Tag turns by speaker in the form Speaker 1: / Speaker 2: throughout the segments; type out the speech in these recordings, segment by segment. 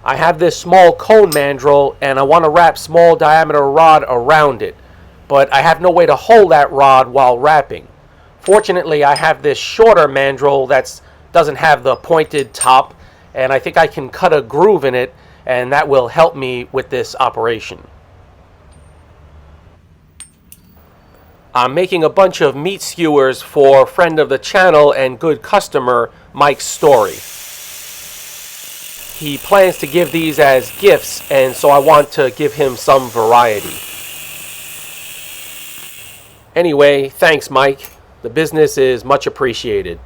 Speaker 1: I have this small cone mandrel and I want to wrap small diameter rod around it, but I have no way to hold that rod while wrapping. Fortunately, I have this shorter mandrel that doesn't have the pointed top, and I think I can cut a groove in it, and that will help me with this operation. I'm making a bunch of meat skewers for friend of the channel and good customer Mike Story. He plans to give these as gifts, and so I want to give him some variety. Anyway, thanks Mike. The business is much appreciated.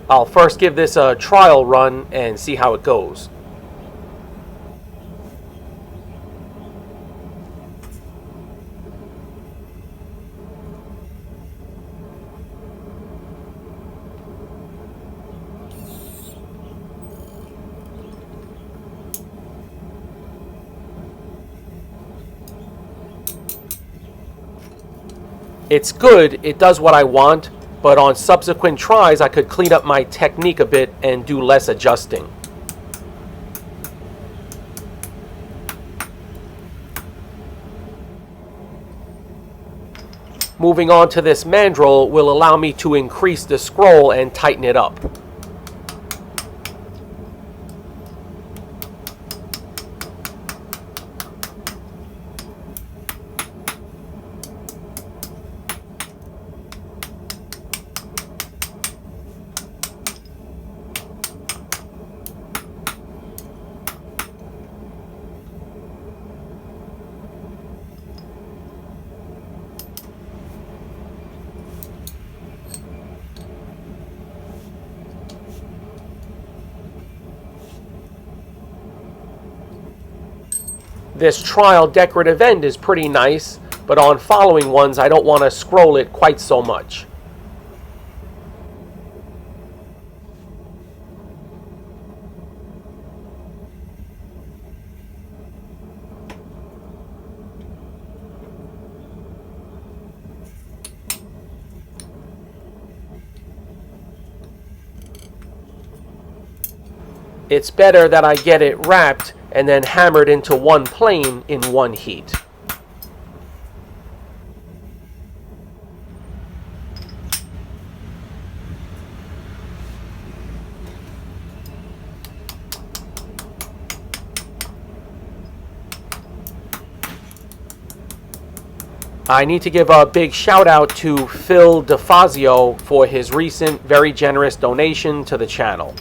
Speaker 1: I'll first give this a trial run and see how it goes. It's good, it does what I want, but on subsequent tries I could clean up my technique a bit and do less adjusting. Moving on to this mandrel will allow me to increase the scroll and tighten it up. This trial decorative end is pretty nice, but on following ones I don't want to scroll it quite so much. It's better that I get it wrapped and then hammered into one plane in one heat. I need to give a big shout out to Phil DeFazio for his recent very generous donation to the channel.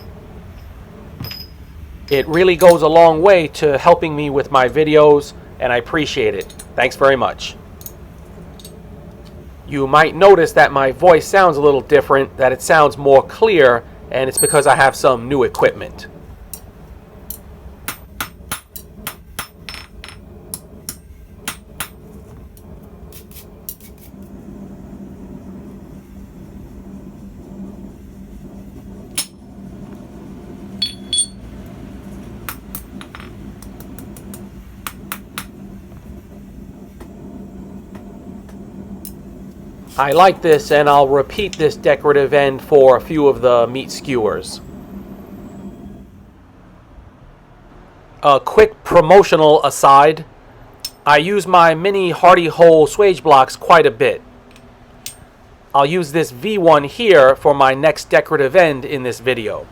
Speaker 1: It really goes a long way to helping me with my videos, and I appreciate it. Thanks very much. You might notice that my voice sounds a little different, that it sounds more clear, and it's because I have some new equipment. I like this, and I'll repeat this decorative end for a few of the meat skewers. A quick promotional aside, I use my mini Hardy Hole swage blocks quite a bit. I'll use this V1 here for my next decorative end in this video.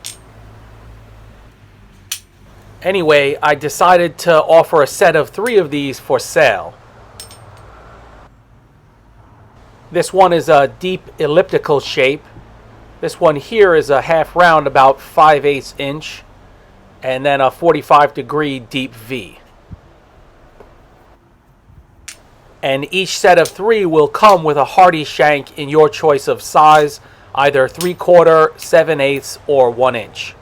Speaker 1: Anyway, I decided to offer a set of 3 of these for sale. This one is a deep elliptical shape. This one here is a half round, about 5/8 inch, and then a 45-degree deep V. And each set of 3 will come with a hardy shank in your choice of size, either 3/4, 7/8, or 1 inch.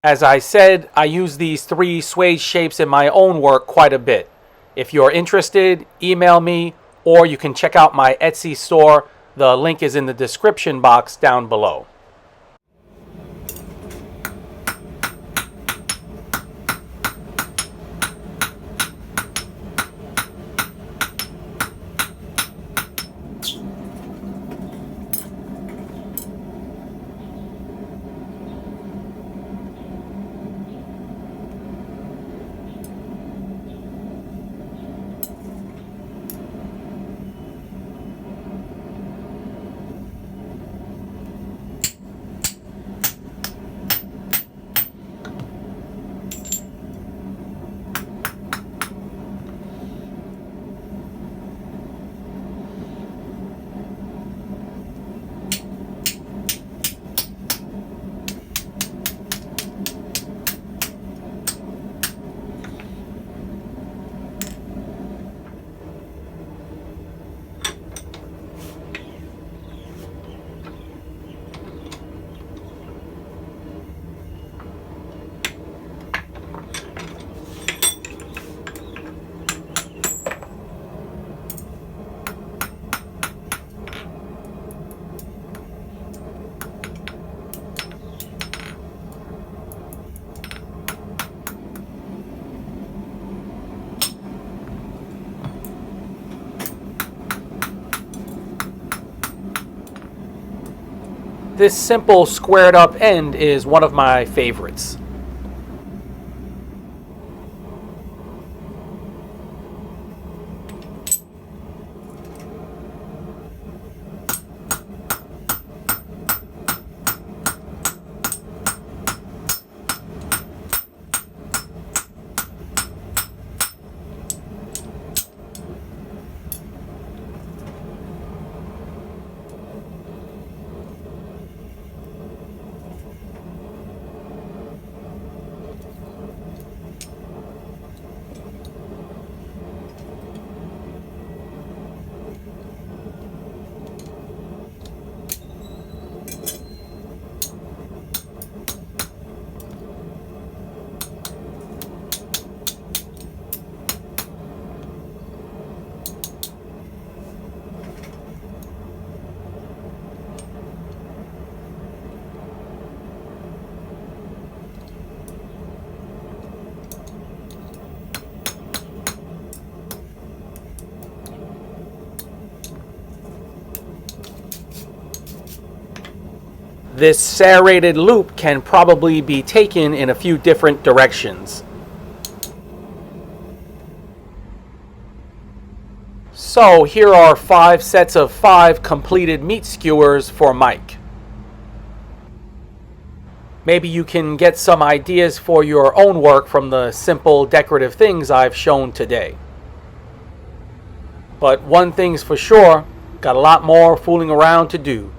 Speaker 1: As I said, I use these 3 suede shapes in my own work quite a bit. If you're interested, email me, or you can check out my Etsy store. The link is in the description box down below. This simple squared up end is one of my favorites. This serrated loop can probably be taken in a few different directions. So here are 5 sets of 5 completed meat skewers for Mike. Maybe you can get some ideas for your own work from the simple decorative things I've shown today. But one thing's for sure, got a lot more fooling around to do.